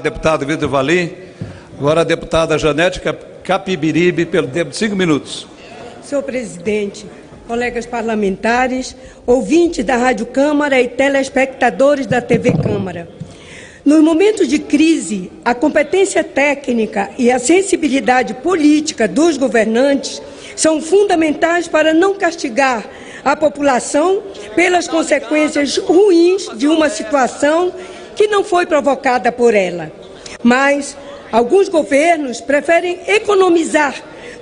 Deputado Vitor Valim. Agora a deputada Janete Capibiribe, pelo tempo de 5 minutos. Senhor presidente, colegas parlamentares, ouvintes da Rádio Câmara e telespectadores da TV Câmara. Nos momentos de crise, a competência técnica e a sensibilidade política dos governantes são fundamentais para não castigar a população pelas consequências ruins de uma situação que não foi provocada por ela. Mas alguns governos preferem economizar,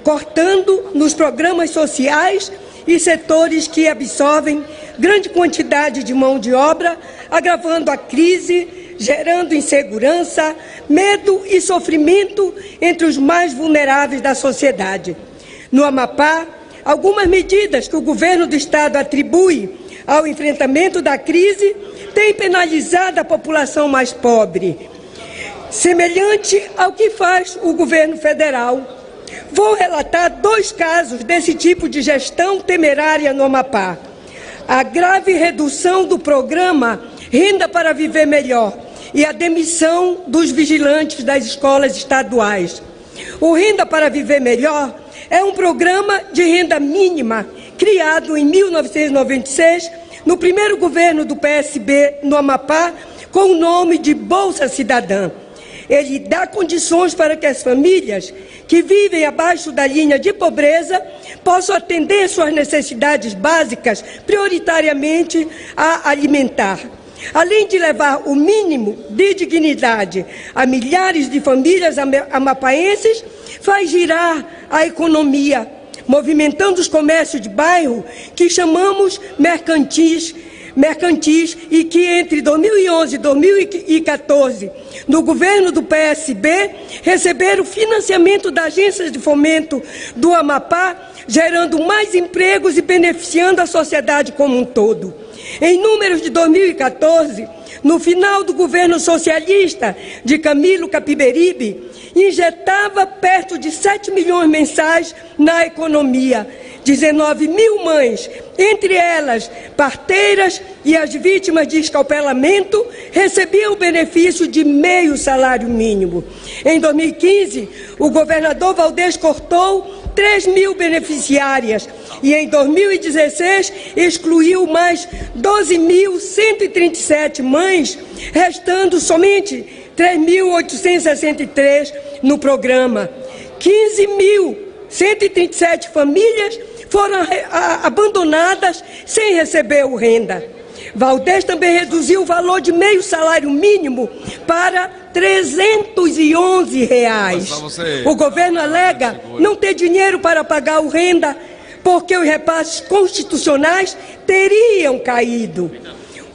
cortando nos programas sociais e setores que absorvem grande quantidade de mão de obra, agravando a crise, gerando insegurança, medo e sofrimento entre os mais vulneráveis da sociedade. No Amapá, algumas medidas que o governo do estado atribui ao enfrentamento da crise têm penalizado a população mais pobre, semelhante ao que faz o governo federal. Vou relatar 2 casos desse tipo de gestão temerária no Amapá. A grave redução do programa Renda para Viver Melhor e a demissão dos vigilantes das escolas estaduais. O Renda para Viver Melhor é um programa de renda mínima criado em 1996 no primeiro governo do PSB no Amapá com o nome de Bolsa Cidadã. Ele dá condições para que as famílias que vivem abaixo da linha de pobreza possam atender suas necessidades básicas, prioritariamente a alimentar. Além de levar o mínimo de dignidade a milhares de famílias amapaenses, faz girar a economia, movimentando os comércios de bairro que chamamos mercantis e que entre 2011 e 2014, no governo do PSB, receberam financiamento da Agência de Fomento do Amapá, gerando mais empregos e beneficiando a sociedade como um todo. Em números de 2014, no final do governo socialista de Camilo Capiberibe, injetava perto de 7 milhões mensais na economia. 19 mil mães, entre elas parteiras e as vítimas de escalpelamento, recebiam o benefício de meio salário mínimo. Em 2015, o governador Valdez cortou 3 mil beneficiárias e em 2016 excluiu mais 12.137 mães, restando somente 3.863 no programa. 15.137 famílias foram abandonadas sem receber o renda. Valdez também reduziu o valor de meio salário mínimo para R$ 311. O governo alega não ter dinheiro para pagar o renda porque os repasses constitucionais teriam caído.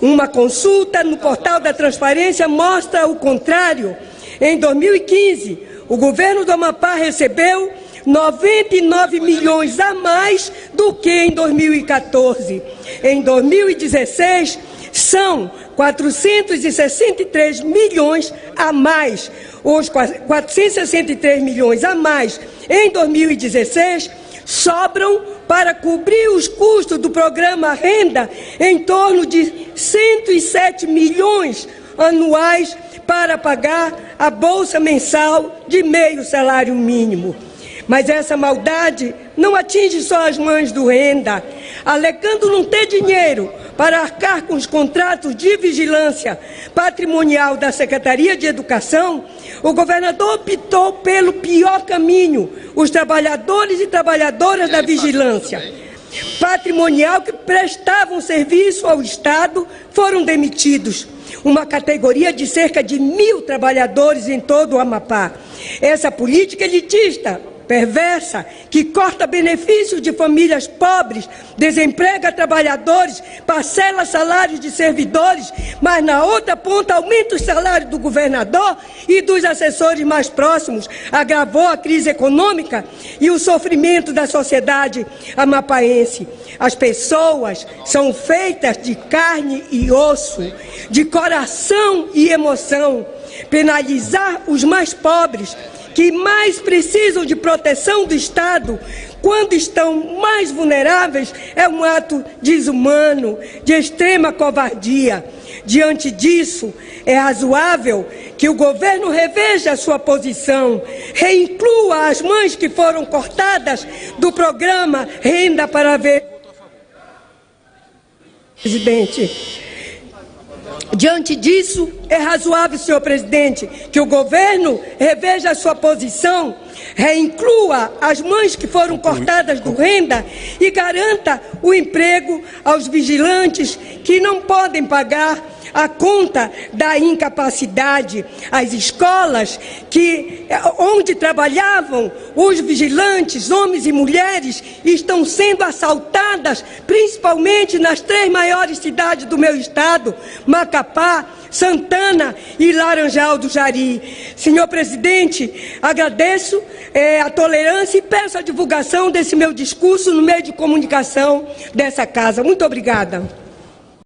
Uma consulta no portal da Transparência mostra o contrário. Em 2015, o governo do Amapá recebeu 99 milhões a mais do que em 2014. Em 2016, são 463 milhões a mais. Os 463 milhões a mais em 2016 sobram para cobrir os custos do programa Renda em torno de 107 milhões anuais para pagar a bolsa mensal de meio salário mínimo. Mas essa maldade não atinge só as mães do Renda. Alegando não ter dinheiro para arcar com os contratos de vigilância patrimonial da Secretaria de Educação, o governador optou pelo pior caminho: os trabalhadores e trabalhadoras da vigilância patrimonial que prestavam serviço ao Estado foram demitidos. Uma categoria de cerca de 1.000 trabalhadores em todo o Amapá. Essa política elitista, perversa, que corta benefícios de famílias pobres, desemprega trabalhadores, parcela salários de servidores, mas na outra ponta aumenta os salários do governador e dos assessores mais próximos, agravou a crise econômica e o sofrimento da sociedade amapaense. As pessoas são feitas de carne e osso, de coração e emoção. Penalizar os mais pobres, que mais precisam de proteção do Estado, quando estão mais vulneráveis, é um ato desumano, de extrema covardia. Diante disso, é razoável que o governo reveja a sua posição, reinclua as mães que foram cortadas do programa Renda para Ver. Presidente. Diante disso, é razoável, senhor presidente, que o governo reveja a sua posição, reinclua as mães que foram cortadas do renda e garanta o emprego aos vigilantes que não podem pagar a conta da incapacidade. As escolas onde trabalhavam os vigilantes, homens e mulheres, estão sendo assaltadas, principalmente nas 3 maiores cidades do meu estado, Macapá, Santana e Laranjal do Jari. Senhor presidente, agradeço a tolerância e peço a divulgação desse meu discurso no meio de comunicação dessa casa. Muito obrigada.